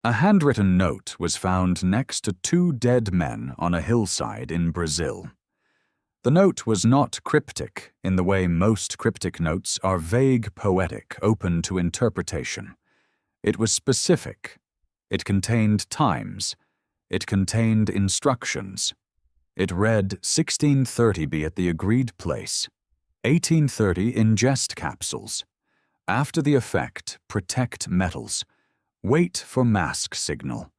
A handwritten note was found next to two dead men on a hillside in Brazil. The note was not cryptic in the way most cryptic notes are vague, poetic, open to interpretation. It was specific. It contained times. It contained instructions. It read 1630 be at the agreed place. 1830 ingest capsules. After the effect, protect metals. Wait for mask signal.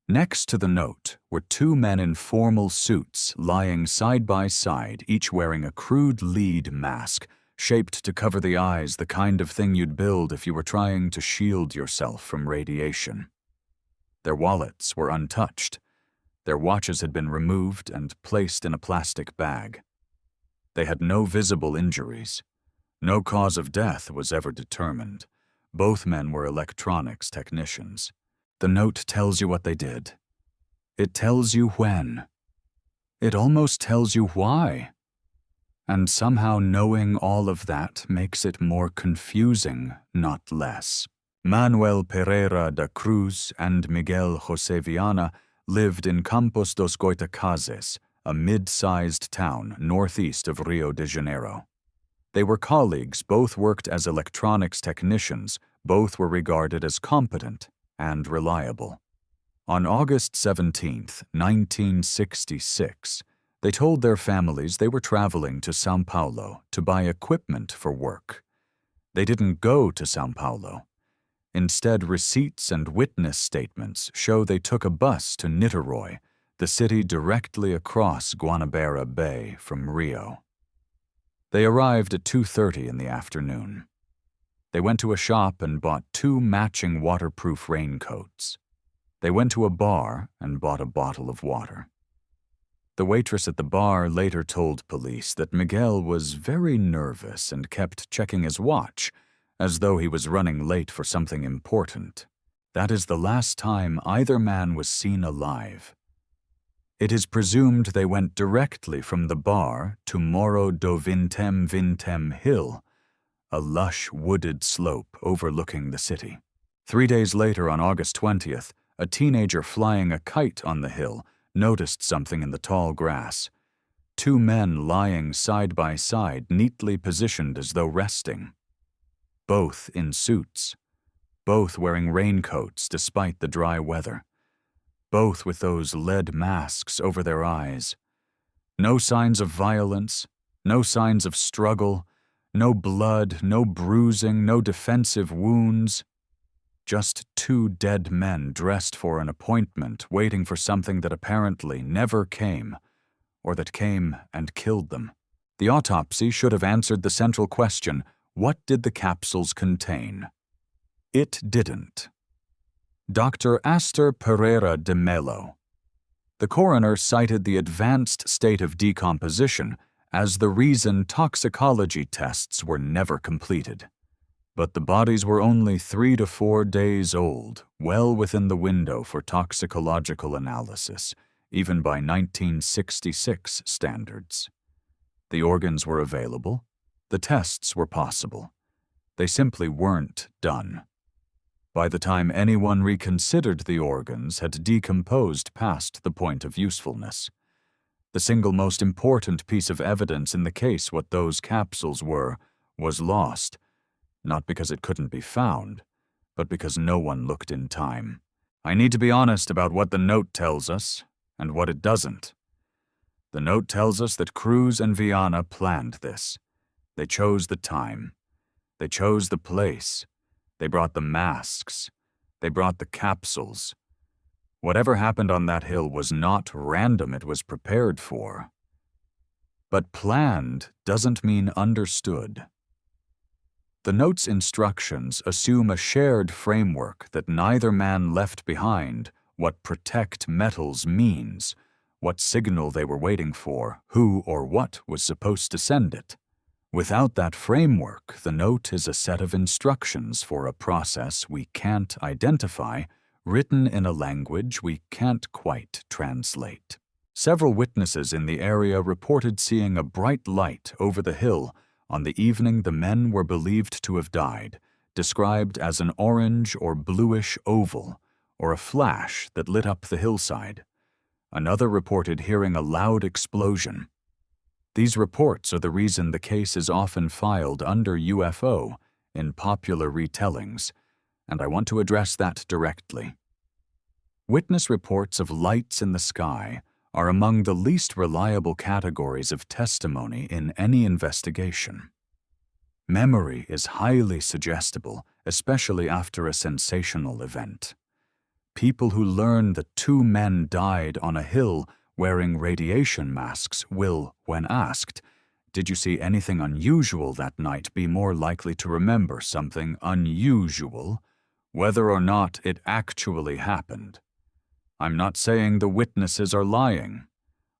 Next to the note were two men in formal suits lying side by side, each wearing a crude lead mask, shaped to cover the eyes, the kind of thing you'd build if you were trying to shield yourself from radiation. Their wallets were untouched. Their watches had been removed and placed in a plastic bag. They had no visible injuries. No cause of death was ever determined. Both men were electronics technicians. The note tells you what they did. It tells you when. It almost tells you why. And somehow knowing all of that makes it more confusing, not less. Manuel Pereira da Cruz and Miguel José Viana lived in Campos dos Goitacazes, a mid-sized town northeast of Rio de Janeiro. They were colleagues, both worked as electronics technicians, both were regarded as competent and reliable. On August 17, 1966, they told their families they were traveling to São Paulo to buy equipment for work. They didn't go to São Paulo. Instead, receipts and witness statements show they took a bus to Niterói, the city directly across Guanabara Bay from Rio. They arrived at 2:30 in the afternoon. They went to a shop and bought two matching waterproof raincoats. They went to a bar and bought a bottle of water. The waitress at the bar later told police that Miguel was very nervous and kept checking his watch, as though he was running late for something important. That is the last time either man was seen alive. It is presumed they went directly from the bar to Morro do Vintém Hill, a lush wooded slope overlooking the city. 3 days later, on August 20th, a teenager flying a kite on the hill noticed something in the tall grass. Two men lying side by side, neatly positioned as though resting. Both in suits. Both wearing raincoats despite the dry weather. Both with those lead masks over their eyes. No signs of violence, no signs of struggle, no blood, no bruising, no defensive wounds. Just two dead men dressed for an appointment, waiting for something that apparently never came, or that came and killed them. The autopsy should have answered the central question, what did the capsules contain? It didn't. Dr. Astor Pereira de Mello. The coroner cited the advanced state of decomposition as the reason toxicology tests were never completed. But the bodies were only 3 to 4 days old, well within the window for toxicological analysis, even by 1966 standards. The organs were available. The tests were possible. They simply weren't done. By the time anyone reconsidered the organs had decomposed past the point of usefulness. The single most important piece of evidence in the case, what those capsules were, was lost, not because it couldn't be found, but because no one looked in time. I need to be honest about what the note tells us and what it doesn't. The note tells us that Cruz and Viana planned this. They chose the time. They chose the place. They brought the masks. They brought the capsules. Whatever happened on that hill was not random, it was prepared for. But planned doesn't mean understood. The note's instructions assume a shared framework that neither man left behind what protect metals means, what signal they were waiting for, who or what was supposed to send it. Without that framework, the note is a set of instructions for a process we can't identify, written in a language we can't quite translate. Several witnesses in the area reported seeing a bright light over the hill on the evening the men were believed to have died, described as an orange or bluish oval, or a flash that lit up the hillside. Another reported hearing a loud explosion. These reports are the reason the case is often filed under UFO in popular retellings, and I want to address that directly. Witness reports of lights in the sky are among the least reliable categories of testimony in any investigation. Memory is highly suggestible, especially after a sensational event. People who learn that 2 men died on a hill wearing radiation masks will, when asked, "Did you see anything unusual that night?" be more likely to remember something unusual, whether or not it actually happened. I'm not saying the witnesses are lying.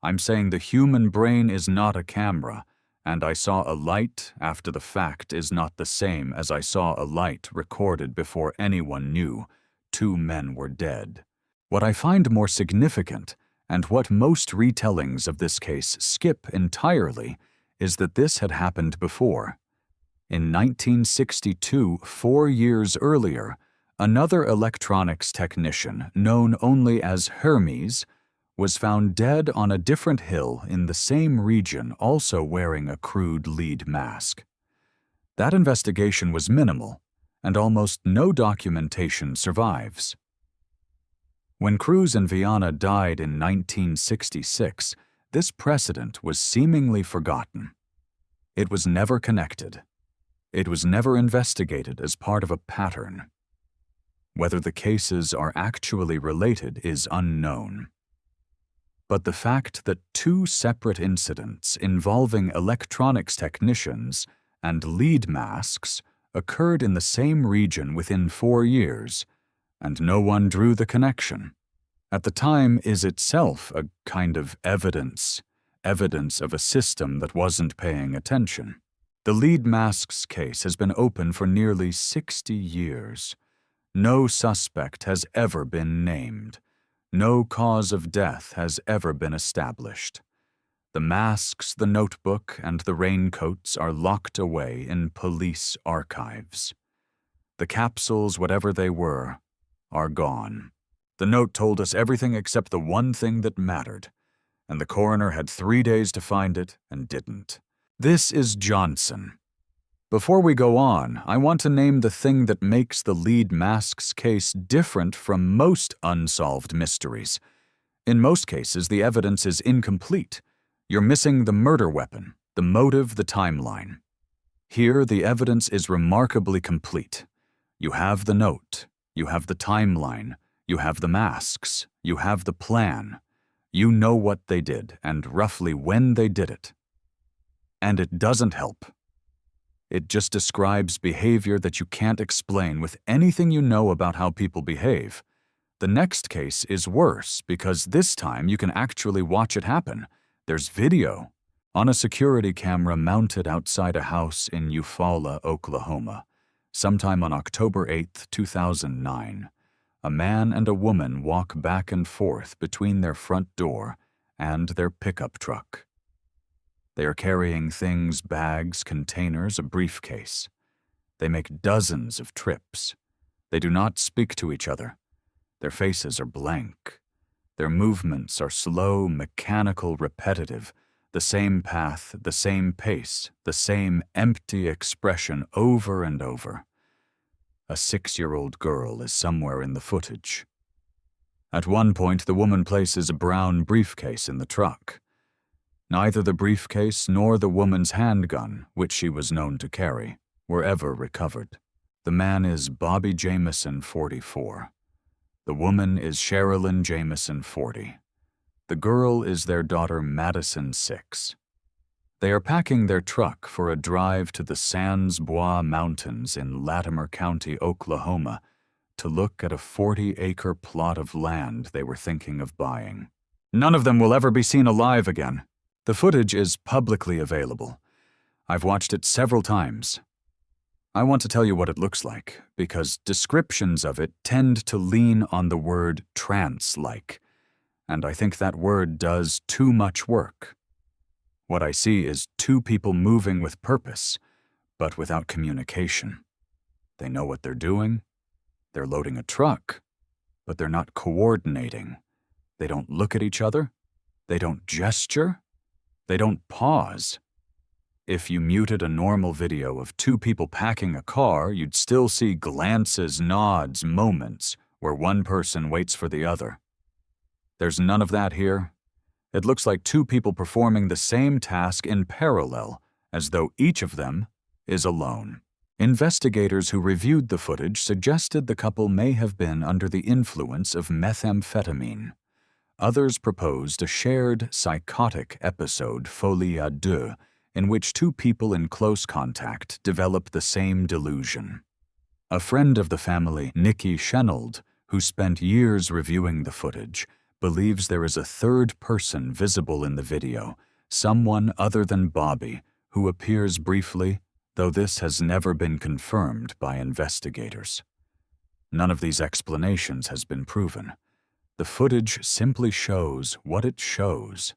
I'm saying the human brain is not a camera, and I saw a light after the fact is not the same as I saw a light recorded before anyone knew 2 men were dead. What I find more significant, and what most retellings of this case skip entirely, is that this had happened before. In 1962, 4 years earlier, another electronics technician, known only as Hermes, was found dead on a different hill in the same region, also wearing a crude lead mask. That investigation was minimal, and almost no documentation survives. When Cruz and Viana died in 1966, this precedent was seemingly forgotten. It was never connected. It was never investigated as part of a pattern. Whether the cases are actually related is unknown. But the fact that 2 separate incidents involving electronics technicians and lead masks occurred in the same region within 4 years, and no one drew the connection, at the time is itself a kind of evidence of a system that wasn't paying attention. The lead masks case has been open for nearly 60 years. No suspect has ever been named. No cause of death has ever been established. The masks, the notebook, and the raincoats are locked away in police archives. The capsules, whatever they were, are gone. The note told us everything except the one thing that mattered, and the coroner had 3 days to find it and didn't. This is Johnson. Before we go on, I want to name the thing that makes the lead masks case different from most unsolved mysteries. In most cases, the evidence is incomplete. You're missing the murder weapon, the motive, the timeline. Here, the evidence is remarkably complete. You have the note, you have the timeline, you have the masks, you have the plan. You know what they did and roughly when they did it. And it doesn't help. It just describes behavior that you can't explain with anything you know about how people behave. The next case is worse because this time you can actually watch it happen. There's video on a security camera mounted outside a house in Eufaula, Oklahoma, sometime on October 8, 2009. A man and a woman walk back and forth between their front door and their pickup truck. They are carrying things, bags, containers, a briefcase. They make dozens of trips. They do not speak to each other. Their faces are blank. Their movements are slow, mechanical, repetitive, the same path, the same pace, the same empty expression over and over. A 6-year-old girl is somewhere in the footage. At one point, the woman places a brown briefcase in the truck. Neither the briefcase nor the woman's handgun, which she was known to carry, were ever recovered. The man is Bobby Jameson, 44. The woman is Sherilyn Jameson, 40. The girl is their daughter Madison, 6. They are packing their truck for a drive to the Sans Bois Mountains in Latimer County, Oklahoma, to look at a 40-acre plot of land they were thinking of buying. None of them will ever be seen alive again. The footage is publicly available. I've watched it several times. I want to tell you what it looks like, because descriptions of it tend to lean on the word trance-like, and I think that word does too much work. What I see is 2 people moving with purpose, but without communication. They know what they're doing. They're loading a truck. but they're not coordinating. They don't look at each other. They don't gesture. They don't pause. If you muted a normal video of two people packing a car, you'd still see glances, nods, moments where one person waits for the other. There's none of that here. It looks like two people performing the same task in parallel, as though each of them is alone. Investigators who reviewed the footage suggested the couple may have been under the influence of methamphetamine. Others proposed a shared psychotic episode, folie à deux, in which two people in close contact develop the same delusion. A friend of the family, Nikki Shenold, who spent years reviewing the footage, believes there is a third person visible in the video, someone other than Bobby, who appears briefly, though this has never been confirmed by investigators. None of these explanations has been proven. The footage simply shows what it shows,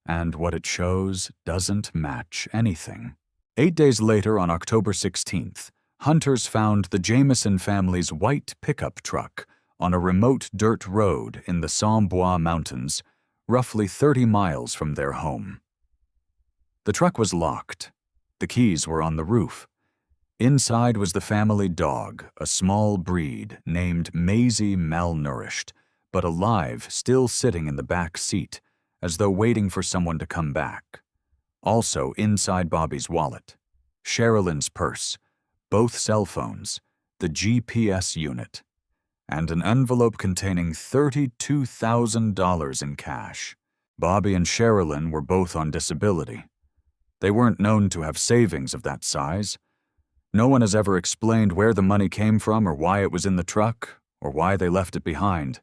and what it shows doesn't match anything. 8 days later, on October 16th, hunters found the Jamison family's white pickup truck on a remote dirt road in the Saint-Bois Mountains, roughly 30 miles from their home. The truck was locked. The keys were on the roof. Inside was the family dog, a small breed named Maisie Malnourished, but alive, still sitting in the back seat, as though waiting for someone to come back. Also inside Bobby's wallet, Sherilyn's purse, both cell phones, the GPS unit, and an envelope containing $32,000 in cash. Bobby and Sherilyn were both on disability. They weren't known to have savings of that size. No one has ever explained where the money came from or why it was in the truck or why they left it behind.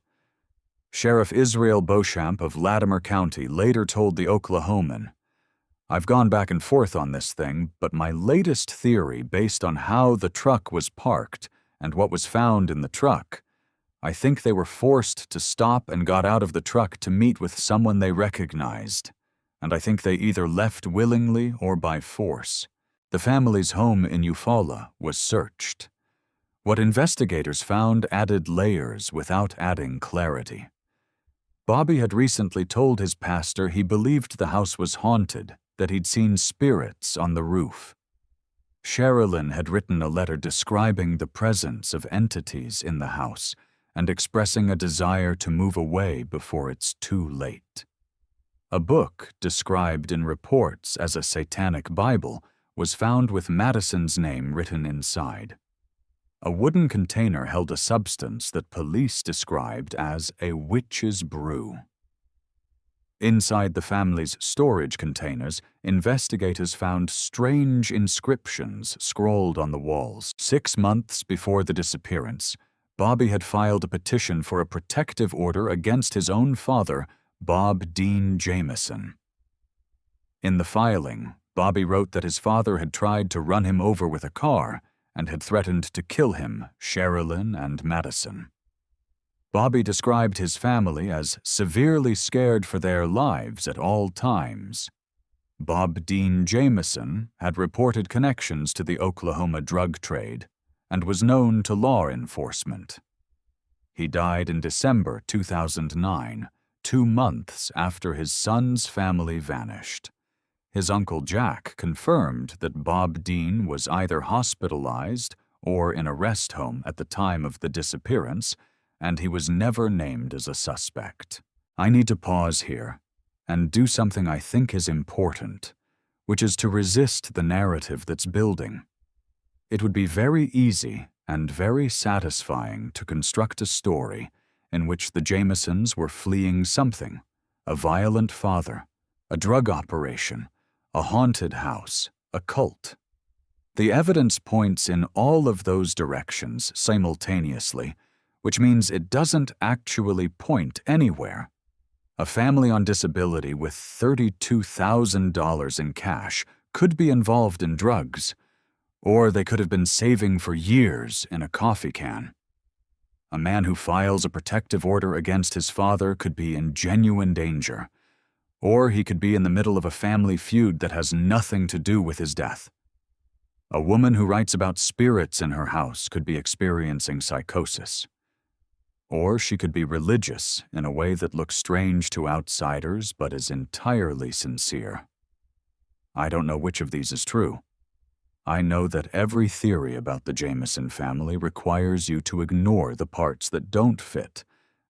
Sheriff Israel Beauchamp of Latimer County later told the Oklahoman, "I've gone back and forth on this thing, but my latest theory based on how the truck was parked and what was found in the truck, I think they were forced to stop and got out of the truck to meet with someone they recognized, and I think they either left willingly or by force." The family's home in Eufaula was searched. What investigators found added layers without adding clarity. Bobby had recently told his pastor he believed the house was haunted, that he'd seen spirits on the roof. Sherilyn had written a letter describing the presence of entities in the house and expressing a desire to move away before it's too late. A book, described in reports as a satanic Bible, was found with Madison's name written inside. A wooden container held a substance that police described as a witch's brew. Inside the family's storage containers, investigators found strange inscriptions scrawled on the walls. 6 months before the disappearance, Bobby had filed a petition for a protective order against his own father, Bob Dean Jamison. In the filing, Bobby wrote that his father had tried to run him over with a car and had threatened to kill him, Sherilyn, and Madison. Bobby described his family as severely scared for their lives at all times. Bob Dean Jamison had reported connections to the Oklahoma drug trade and was known to law enforcement. He died in December 2009, 2 months after his son's family vanished. His Uncle Jack confirmed that Bob Dean was either hospitalized or in a rest home at the time of the disappearance, and he was never named as a suspect. I need to pause here and do something I think is important, which is to resist the narrative that's building. It would be very easy and very satisfying to construct a story in which the Jamisons were fleeing something, a violent father, a drug operation, a haunted house, a cult. The evidence points in all of those directions simultaneously, which means it doesn't actually point anywhere. A family on disability with $32,000 in cash could be involved in drugs, or they could have been saving for years in a coffee can. A man who files a protective order against his father could be in genuine danger, or he could be in the middle of a family feud that has nothing to do with his death. A woman who writes about spirits in her house could be experiencing psychosis. Or she could be religious in a way that looks strange to outsiders but is entirely sincere. I don't know which of these is true. I know that every theory about the Jameson family requires you to ignore the parts that don't fit,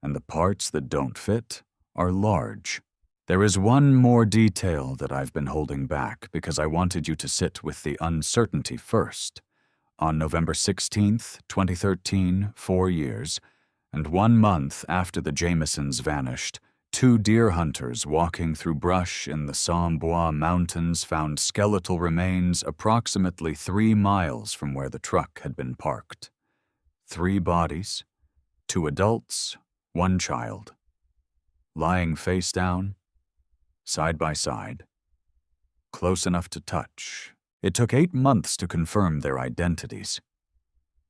and the parts that don't fit are large. There is one more detail that I've been holding back because I wanted you to sit with the uncertainty first. On November 16th, 2013, 4 years, and 1 month after the Jamesons vanished, 2 deer hunters walking through brush in the Saint-Bois Mountains found skeletal remains approximately 3 miles from where the truck had been parked. 3 bodies, 2 adults, 1 child, lying face down, side by side, close enough to touch. It took 8 months to confirm their identities.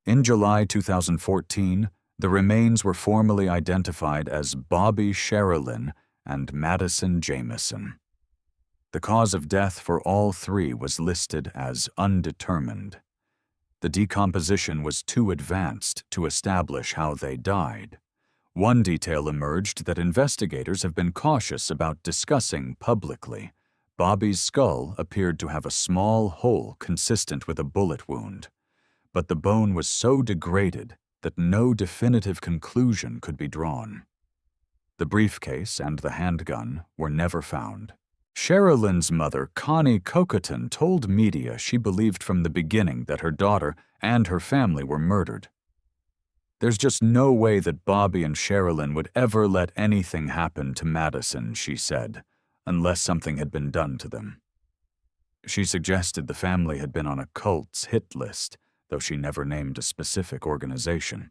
In July 2014, the remains were formally identified as Bobby Sherilyn and Madison Jameson. The cause of death for all 3 was listed as undetermined. The decomposition was too advanced to establish how they died. One detail emerged that investigators have been cautious about discussing publicly. Bobby's skull appeared to have a small hole consistent with a bullet wound, but the bone was so degraded that no definitive conclusion could be drawn. The briefcase and the handgun were never found. Sherilyn's mother, Connie Cocoton, told media she believed from the beginning that her daughter and her family were murdered. There's just no way that Bobby and Sherilyn would ever let anything happen to Madison, she said, unless something had been done to them. She suggested the family had been on a cult's hit list, though she never named a specific organization.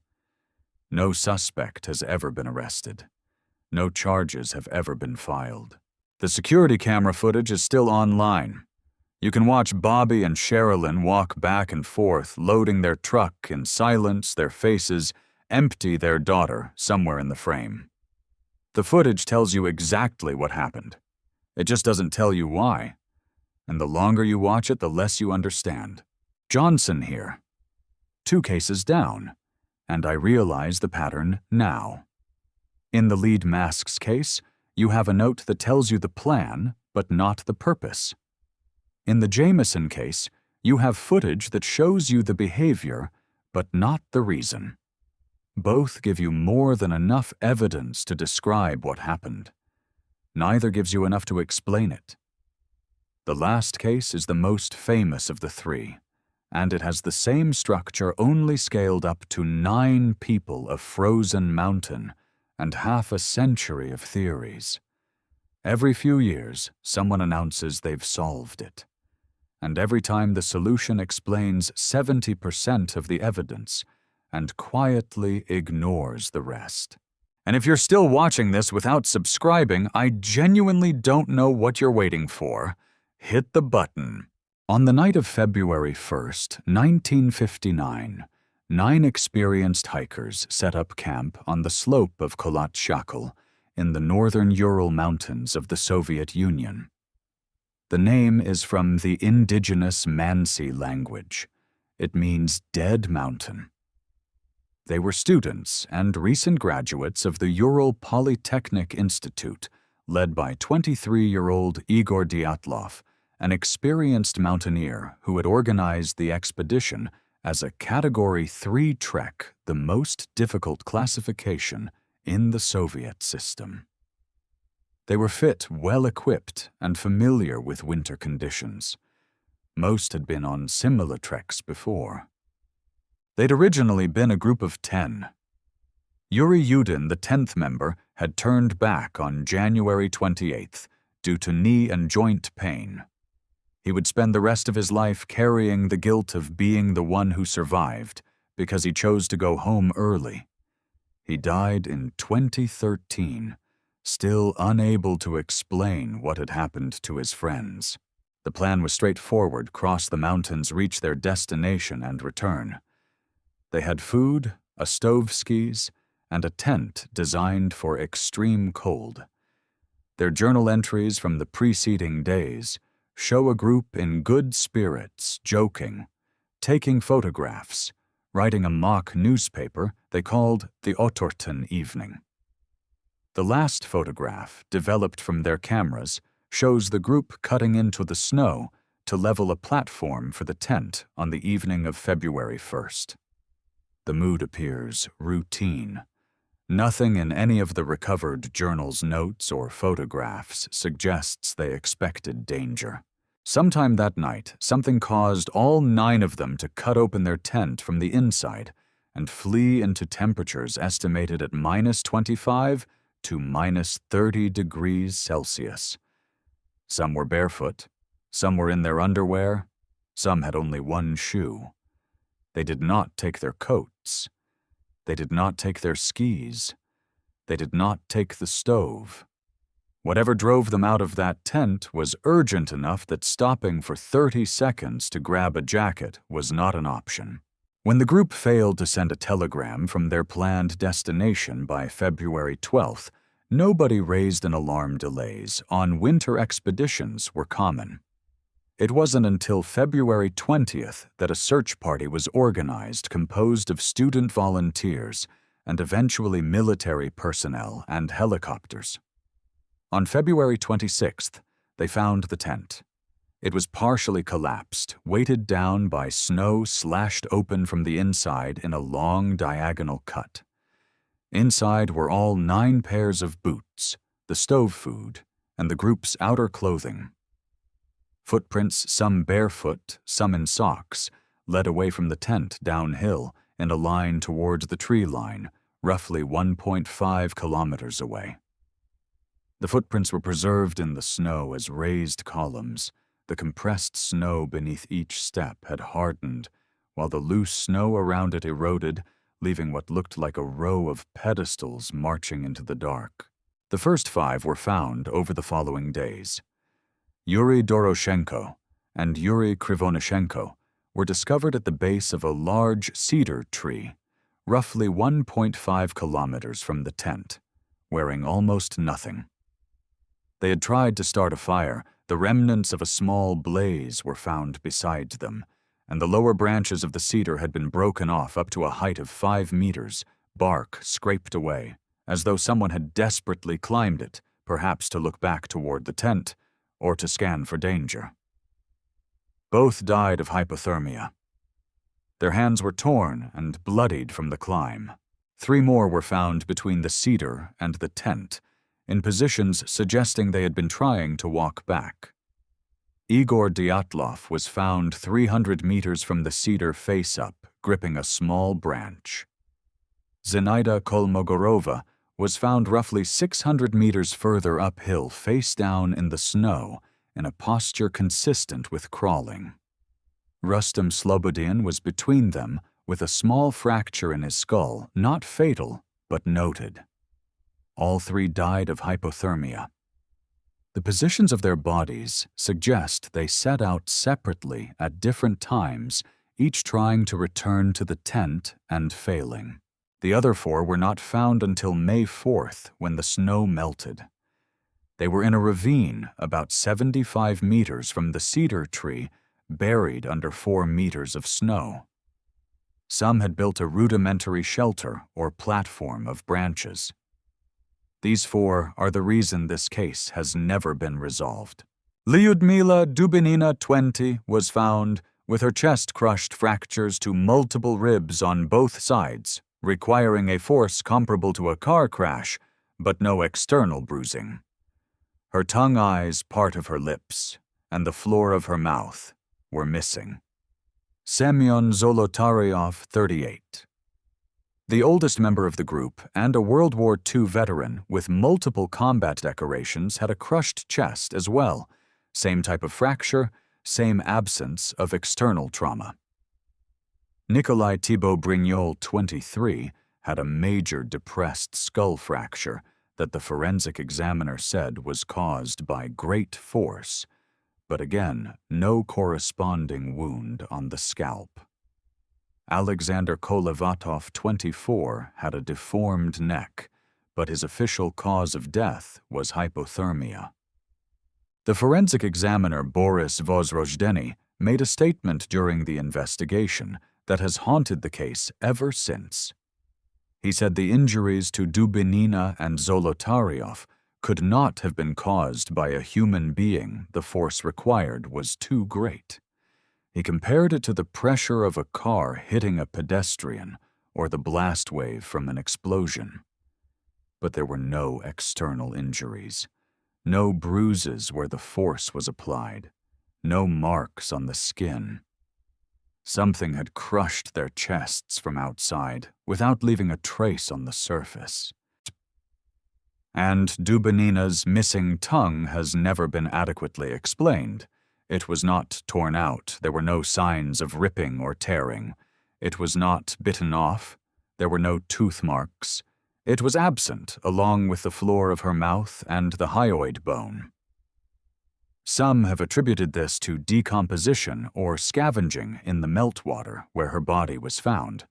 No suspect has ever been arrested. No charges have ever been filed. The security camera footage is still online. You can watch Bobby and Sherilyn walk back and forth, loading their truck in silence, their faces empty, their daughter somewhere in the frame. The footage tells you exactly what happened. It just doesn't tell you why. And the longer you watch it, the less you understand. Johnson here. 2 cases down, and I realize the pattern now. In the lead masks case, you have a note that tells you the plan, but not the purpose. In the Jameson case, you have footage that shows you the behavior, but not the reason. Both give you more than enough evidence to describe what happened. Neither gives you enough to explain it. The last case is the most famous of the 3. And it has the same structure only scaled up to 9 people, a frozen mountain, and half a century of theories. Every few years, someone announces they've solved it. And every time the solution explains 70% of the evidence and quietly ignores the rest. And if you're still watching this without subscribing, I genuinely don't know what you're waiting for. Hit the button. On the night of February 1st, 1959, 9 experienced hikers set up camp on the slope of Kholat Shakhl in the northern Ural Mountains of the Soviet Union. The name is from the indigenous Mansi language. It means dead mountain. They were students and recent graduates of the Ural Polytechnic Institute, led by 23-year-old Igor Dyatlov, an experienced mountaineer who had organized the expedition as a Category 3 trek, the most difficult classification in the Soviet system. They were fit, well-equipped, and familiar with winter conditions. Most had been on similar treks before. They'd originally been a group of 10. Yuri Yudin, the 10th member, had turned back on January 28th due to knee and joint pain. He would spend the rest of his life carrying the guilt of being the one who survived because he chose to go home early. He died in 2013, still unable to explain what had happened to his friends. The plan was straightforward: cross the mountains, reach their destination, and return. They had food, a stove skis, and a tent designed for extreme cold. Their journal entries from the preceding days show a group in good spirits, joking, taking photographs, writing a mock newspaper they called the Otterton Evening. The last photograph, developed from their cameras, shows the group cutting into the snow to level a platform for the tent on the evening of February 1st. The mood appears routine. Nothing in any of the recovered journal's notes or photographs suggests they expected danger. Sometime that night, something caused all 9 of them to cut open their tent from the inside and flee into temperatures estimated at -25 to -30 degrees Celsius. Some were barefoot, some were in their underwear, some had only one shoe. They did not take their coats. They did not take their skis. They did not take the stove. Whatever drove them out of that tent was urgent enough that stopping for 30 seconds to grab a jacket was not an option. When the group failed to send a telegram from their planned destination by February 12th, nobody raised an alarm. Delays on winter expeditions were common. It wasn't until February 20th that a search party was organized composed of student volunteers and eventually military personnel and helicopters. On February 26th, they found the tent. It was partially collapsed, weighted down by snow slashed open from the inside in a long diagonal cut. Inside were all 9 pairs of boots, the stove food, and the group's outer clothing. Footprints, some barefoot, some in socks, led away from the tent downhill in a line towards the tree line, roughly 1.5 kilometers away. The footprints were preserved in the snow as raised columns. The compressed snow beneath each step had hardened, while the loose snow around it eroded, leaving what looked like a row of pedestals marching into the dark. The first 5 were found over the following days. Yuri Doroshenko and Yuri Krivonishenko were discovered at the base of a large cedar tree, roughly 1.5 kilometers from the tent, wearing almost nothing. They had tried to start a fire. The remnants of a small blaze were found beside them, and the lower branches of the cedar had been broken off up to a height of 5 meters, bark scraped away, as though someone had desperately climbed it, perhaps to look back toward the tent, or to scan for danger. Both died of hypothermia. Their hands were torn and bloodied from the climb. 3 more were found between the cedar and the tent, in positions suggesting they had been trying to walk back. Igor Dyatlov was found 300 meters from the cedar face up, gripping a small branch. Zenaida Kolmogorova was found roughly 600 meters further uphill, face down in the snow, in a posture consistent with crawling. Rustam Slobodin was between them, with a small fracture in his skull, not fatal, but noted. All 3 died of hypothermia. The positions of their bodies suggest they set out separately at different times, each trying to return to the tent and failing. The other 4 were not found until May 4th, when the snow melted. They were in a ravine about 75 meters from the cedar tree, buried under 4 meters of snow. Some had built a rudimentary shelter or platform of branches. These 4 are the reason this case has never been resolved. Lyudmila Dubinina, 20, was found with her chest crushed fractures to multiple ribs on both sides, requiring a force comparable to a car crash, but no external bruising. Her tongue, eyes, part of her lips, and the floor of her mouth were missing. Semyon Zolotaryov, 38. The oldest member of the group and a World War II veteran with multiple combat decorations had a crushed chest as well, same type of fracture, same absence of external trauma. Nikolai Thibault Brignol, 23, had a major depressed skull fracture that the forensic examiner said was caused by great force, but again, no corresponding wound on the scalp. Alexander Kolevatov, 24, had a deformed neck, but his official cause of death was hypothermia. The forensic examiner Boris Vozrojdeny made a statement during the investigation that has haunted the case ever since. He said the injuries to Dubinina and Zolotaryov could not have been caused by a human being. The force required was too great. He compared it to the pressure of a car hitting a pedestrian or the blast wave from an explosion. But there were no external injuries, no bruises where the force was applied, no marks on the skin. Something had crushed their chests from outside without leaving a trace on the surface. And Dubinina's missing tongue has never been adequately explained. It was not torn out. There were no signs of ripping or tearing. It was not bitten off. There were no tooth marks. It was absent, along with the floor of her mouth and the hyoid bone. Some have attributed this to decomposition or scavenging in the meltwater where her body was found.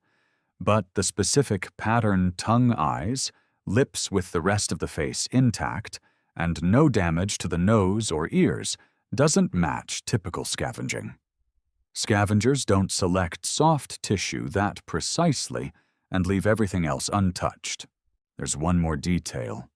But the specific pattern tongue eyes, lips with the rest of the face intact, and no damage to the nose or ears doesn't match typical scavenging. Scavengers don't select soft tissue that precisely and leave everything else untouched. There's one more detail.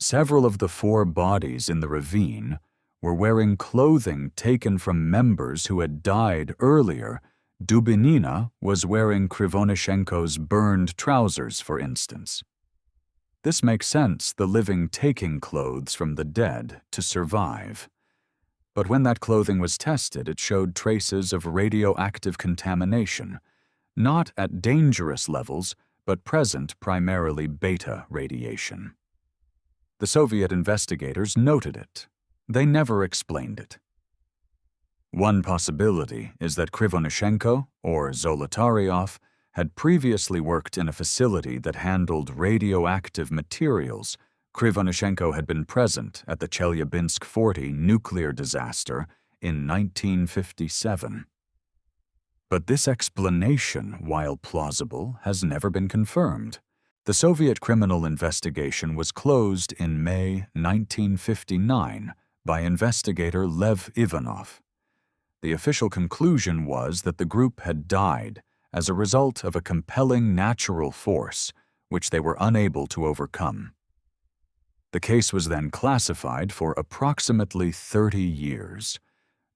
Several of the 4 bodies in the ravine were wearing clothing taken from members who had died earlier. Dubinina was wearing Krivonishenko's burned trousers, for instance. This makes sense, the living taking clothes from the dead to survive. But when that clothing was tested, it showed traces of radioactive contamination, not at dangerous levels, but present primarily beta radiation. The Soviet investigators noted it. They never explained it. One possibility is that Krivonishenko, or Zolotaryov, had previously worked in a facility that handled radioactive materials. Krivonishenko had been present at the Chelyabinsk 40 nuclear disaster in 1957. But this explanation, while plausible, has never been confirmed. The Soviet criminal investigation was closed in May 1959 by investigator Lev Ivanov. The official conclusion was that the group had died as a result of a compelling natural force which they were unable to overcome. The case was then classified for approximately 30 years.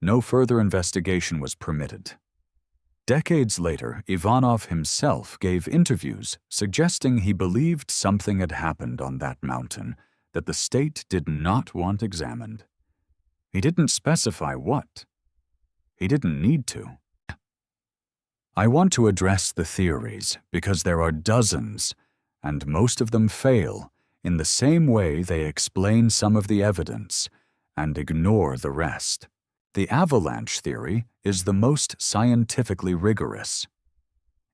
No further investigation was permitted. Decades later, Ivanov himself gave interviews suggesting he believed something had happened on that mountain that the state did not want examined. He didn't specify what. He didn't need to. I want to address the theories because there are dozens, and most of them fail in the same way they explain some of the evidence and ignore the rest. The avalanche theory is the most scientifically rigorous.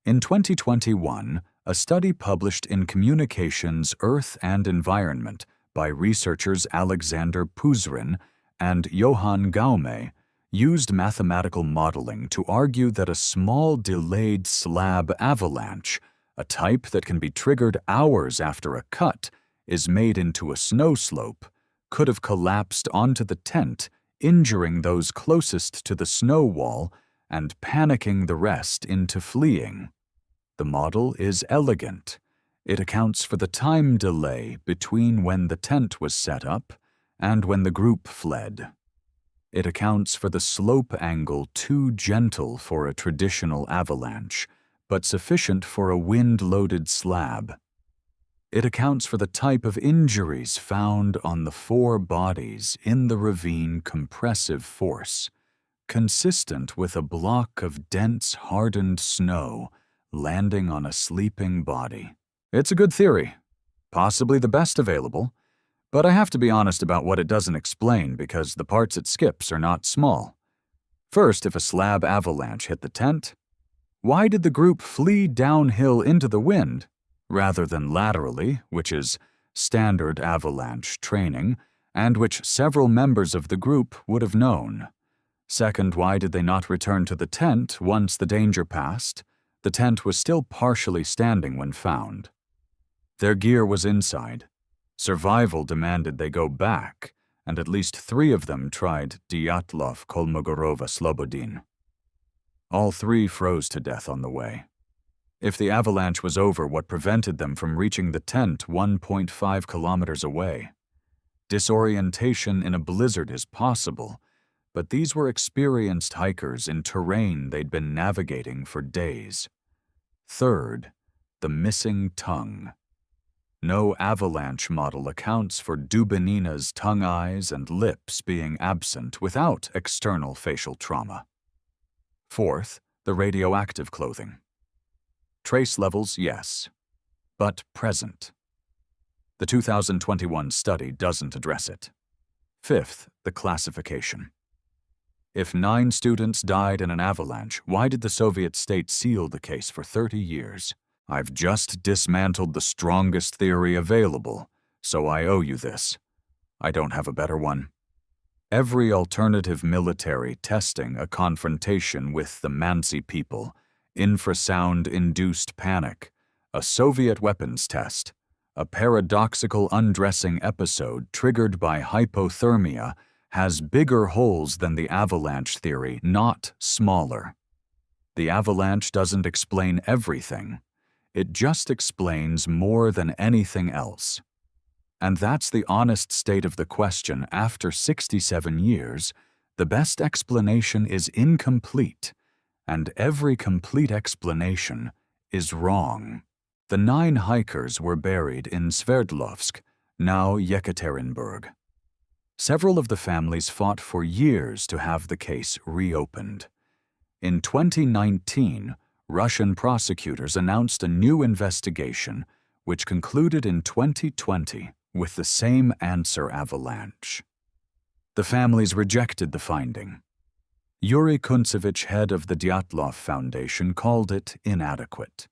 In 2021, a study published in Communications, Earth and Environment by researchers Alexander Puzrin and Johann Gaume used mathematical modeling to argue that a small delayed slab avalanche, a type that can be triggered hours after a cut, is made into a snow slope, could have collapsed onto the tent, injuring those closest to the snow wall and panicking the rest into fleeing. The model is elegant. It accounts for the time delay between when the tent was set up and when the group fled. It accounts for the slope angle too gentle for a traditional avalanche, but sufficient for a wind-loaded slab. It accounts for the type of injuries found on the 4 bodies in the ravine compressive force, consistent with a block of dense, hardened snow landing on a sleeping body. It's a good theory, possibly the best available, but I have to be honest about what it doesn't explain because the parts it skips are not small. First, if a slab avalanche hit the tent, why did the group flee downhill into the wind rather than laterally, which is standard avalanche training, and which several members of the group would have known? Second, why did they not return to the tent once the danger passed? The tent was still partially standing when found. Their gear was inside. Survival demanded they go back, and at least 3 of them tried Dyatlov, Kolmogorov, Slobodin. All three froze to death on the way. If the avalanche was over, what prevented them from reaching the tent 1.5 kilometers away? Disorientation in a blizzard is possible, but these were experienced hikers in terrain they'd been navigating for days. Third, the missing tongue. No avalanche model accounts for Dubinina's tongue, eyes, and lips being absent without external facial trauma. Fourth, the radioactive clothing. Trace levels, yes, but present. The 2021 study doesn't address it. Fifth, the classification. If 9 students died in an avalanche, why did the Soviet state seal the case for 30 years? I've just dismantled the strongest theory available, so I owe you this. I don't have a better one. Every alternative military testing a confrontation with the Mansi people, infrasound-induced panic, a Soviet weapons test, a paradoxical undressing episode triggered by hypothermia has bigger holes than the avalanche theory, not smaller. The avalanche doesn't explain everything. It just explains more than anything else. And that's the honest state of the question. After 67 years, the best explanation is incomplete, and every complete explanation is wrong. The 9 hikers were buried in Sverdlovsk, now Yekaterinburg. Several of the families fought for years to have the case reopened. In 2019, Russian prosecutors announced a new investigation, which concluded in 2020 with the same answer: avalanche. The families rejected the finding. Yuri Kuntsevich, head of the Dyatlov Foundation, called it inadequate.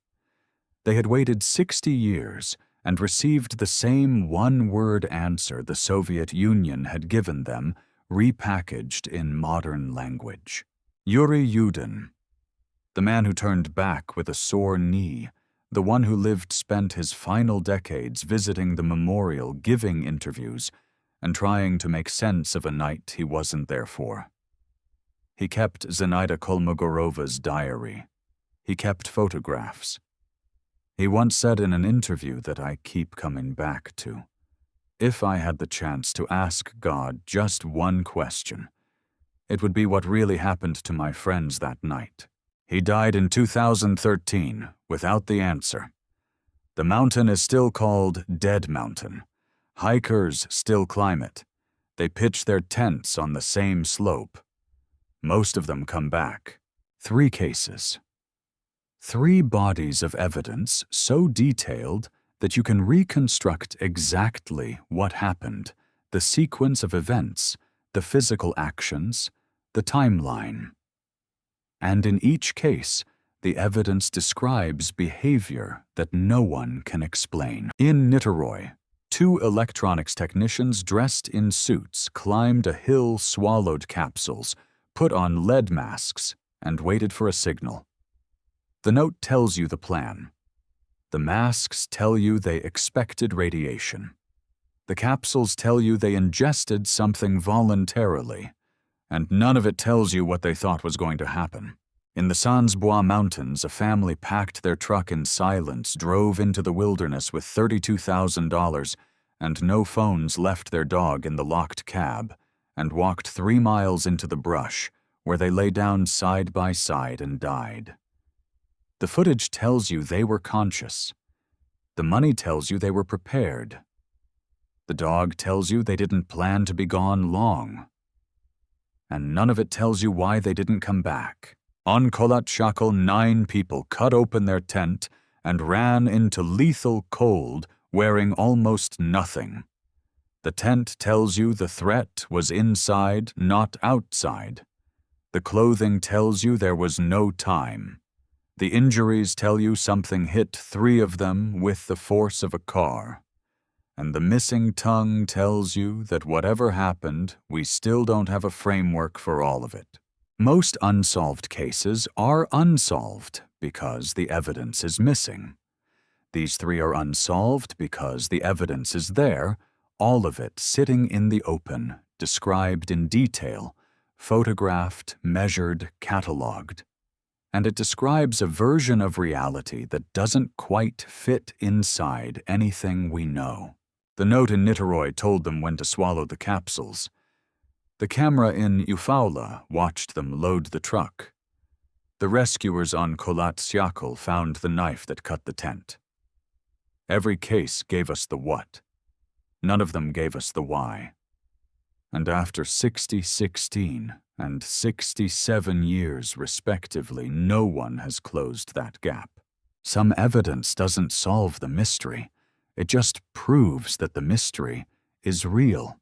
They had waited 60 years and received the same one-word answer the Soviet Union had given them, repackaged in modern language. Yuri Yudin, the man who turned back with a sore knee, the one who spent his final decades visiting the memorial, giving interviews, and trying to make sense of a night he wasn't there for. He kept Zenaida Kolmogorova's diary. He kept photographs. He once said in an interview that I keep coming back to, if I had the chance to ask God just one question, it would be what really happened to my friends that night. He died in 2013 without the answer. The mountain is still called Dead Mountain. Hikers still climb it. They pitch their tents on the same slope. Most of them come back. 3 cases. 3 bodies of evidence so detailed that you can reconstruct exactly what happened, the sequence of events, the physical actions, the timeline. And in each case, the evidence describes behavior that no one can explain. In Niterói, 2 electronics technicians dressed in suits climbed a hill, swallowed capsules, put on lead masks, and waited for a signal. The note tells you the plan. The masks tell you they expected radiation. The capsules tell you they ingested something voluntarily, and none of it tells you what they thought was going to happen. In the Sans-Bois Mountains, a family packed their truck in silence, drove into the wilderness with $32,000 and no phones, left their dog in the locked cab, and walked 3 miles into the brush, where they lay down side by side and died. The footage tells you they were conscious. The money tells you they were prepared. The dog tells you they didn't plan to be gone long. And none of it tells you why they didn't come back. On Kholat Shakil, 9 people cut open their tent and ran into lethal cold, wearing almost nothing. The tent tells you the threat was inside, not outside. The clothing tells you there was no time. The injuries tell you something hit 3 of them with the force of a car. And the missing tongue tells you that whatever happened, we still don't have a framework for all of it. Most unsolved cases are unsolved because the evidence is missing. These 3 are unsolved because the evidence is there, all of it sitting in the open, described in detail, photographed, measured, catalogued. and it describes a version of reality that doesn't quite fit inside anything we know. The note in Niteroi told them when to swallow the capsules. The camera in Eufaula watched them load the truck. The rescuers on Kholat Syakhl found the knife that cut the tent. Every case gave us the what. None of them gave us the why. And after 16 and 67 years, respectively, no one has closed that gap. Some evidence doesn't solve the mystery. It just proves that the mystery is real.